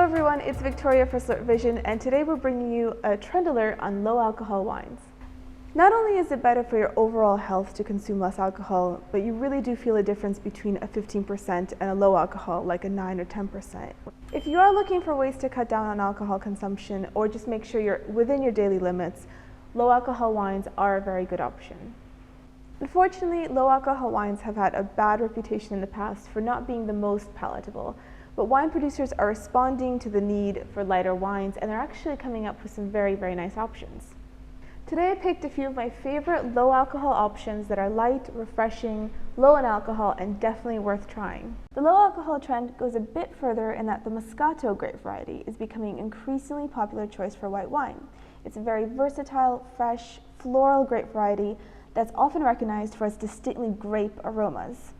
everyone, it's Victoria for SlurpVision, and today we're bringing you a trend alert on low alcohol wines. Not only is it better for your overall health to consume less alcohol, but you really do feel a difference between a 15% and a low alcohol like a 9 or 10%. If you are looking for ways to cut down on alcohol consumption or just make sure you're within your daily limits, low alcohol wines are a very good option. Unfortunately, low alcohol wines have had a bad reputation in the past for not being the most palatable. But wine producers are responding to the need for lighter wines, and they're actually coming up with some very, very nice options. Today I picked a few of my favorite low alcohol options that are light, refreshing, low in alcohol, and definitely worth trying. The low alcohol trend goes a bit further in that the Moscato grape variety is becoming an increasingly popular choice for white wine. It's a very versatile, fresh, floral grape variety that's often recognized for its distinctly grape aromas.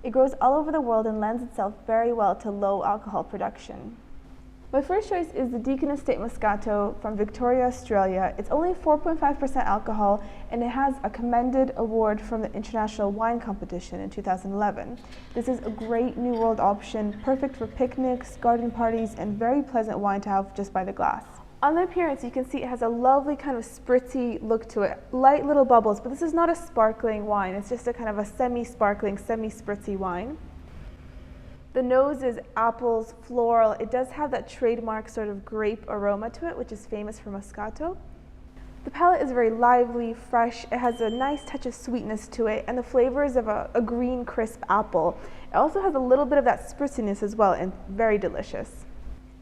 It grows all over the world and lends itself very well to low alcohol production. My first choice is the Deakin Estate Moscato from Victoria, Australia. It's only 4.5% alcohol and it has a commended award from the International Wine Competition in 2011. This is a great New World option, perfect for picnics, garden parties, and very pleasant wine to have just by the glass. On the appearance, you can see it has a lovely kind of spritzy look to it, light little bubbles, but this is not a sparkling wine. It's just a kind of a semi-sparkling, semi-spritzy wine. The nose is apples, floral. It does have that trademark sort of grape aroma to it, which is famous for Moscato. The palate is very lively, fresh. It has a nice touch of sweetness to it, and the flavor is of a green, crisp apple. It also has a little bit of that spritziness as well, and very delicious.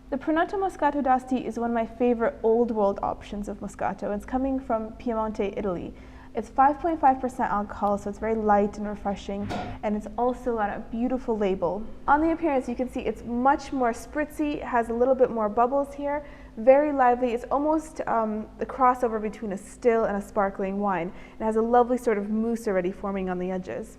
The Pronotto Moscato d'Asti is one of my favorite old world options of Moscato. It's coming from Piemonte, Italy. It's 5.5% alcohol, so it's very light and refreshing, and it's also on a beautiful label. On the appearance, you can see it's much more spritzy, it has a little bit more bubbles here, very lively. It's almost the crossover between a still and a sparkling wine. It has a lovely sort of mousse already forming on the edges.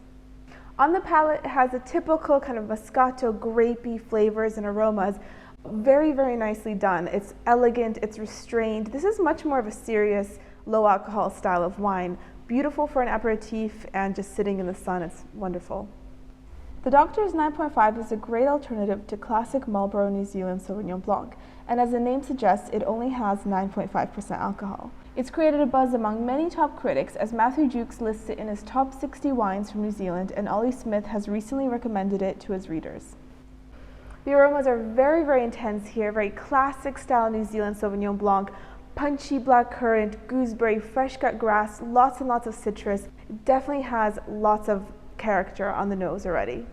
On the palate, it has a typical kind of Moscato grapey flavors and aromas. Very, very nicely done. It's elegant, it's restrained. This is much more of a serious, low alcohol style of wine. Beautiful for an aperitif and just sitting in the sun. It's wonderful. The Doctor's 9.5 is a great alternative to classic Marlborough New Zealand Sauvignon Blanc, and as the name suggests, it only has 9.5% alcohol. It's created a buzz among many top critics, as Matthew Jukes lists it in his top 60 wines from New Zealand, and Ollie Smith has recently recommended it to his readers. The aromas are very, very intense here, very classic style New Zealand Sauvignon Blanc, punchy blackcurrant, gooseberry, fresh cut grass, lots and lots of citrus. It definitely has lots of character on the nose already.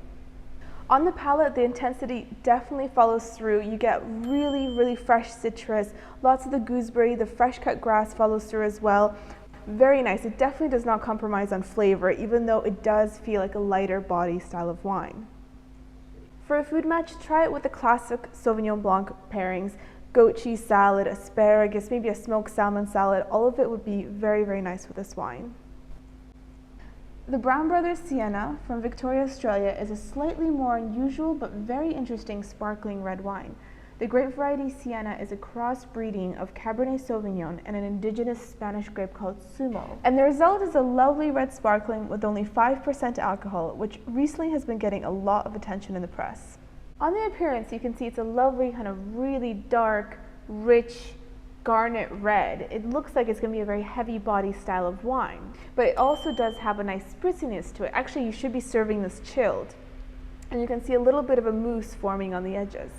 On the palate, the intensity definitely follows through. You get really, really fresh citrus, lots of the gooseberry, the fresh cut grass follows through as well. Very nice. It definitely does not compromise on flavor, even though it does feel like a lighter body style of wine. For a food match, try it with the classic Sauvignon Blanc pairings, goat cheese salad, asparagus, maybe a smoked salmon salad. All of it would be very, very nice with this wine. The Brown Brothers Sienna from Victoria, Australia is a slightly more unusual but very interesting sparkling red wine. The grape variety Sienna is a crossbreeding of Cabernet Sauvignon and an indigenous Spanish grape called Sumo. And the result is a lovely red sparkling with only 5% alcohol, which recently has been getting a lot of attention in the press. On the appearance, you can see it's a lovely kind of really dark, rich, garnet red. It looks like it's going to be a very heavy body style of wine, but it also does have a nice spritziness to it. Actually, you should be serving this chilled. And you can see a little bit of a mousse forming on the edges.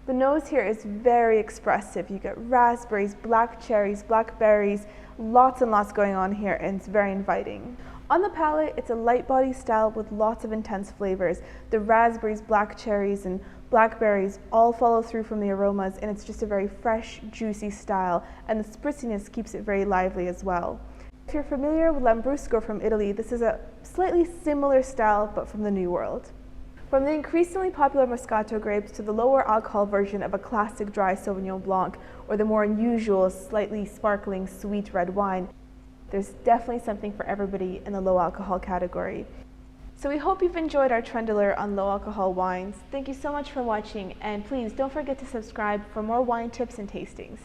The nose here is very expressive. You get raspberries, black cherries, blackberries, lots and lots going on here, and it's very inviting. On the palate, it's a light body style with lots of intense flavors. The raspberries, black cherries, and blackberries all follow through from the aromas, and it's just a very fresh, juicy style, and the spritziness keeps it very lively as well. If you're familiar with Lambrusco from Italy, this is a slightly similar style, but from the New World. From the increasingly popular Moscato grapes to the lower alcohol version of a classic dry Sauvignon Blanc, or the more unusual, slightly sparkling, sweet red wine, there's definitely something for everybody in the low alcohol category. So we hope you've enjoyed our trend alert on low alcohol wines. Thank you so much for watching, and please don't forget to subscribe for more wine tips and tastings.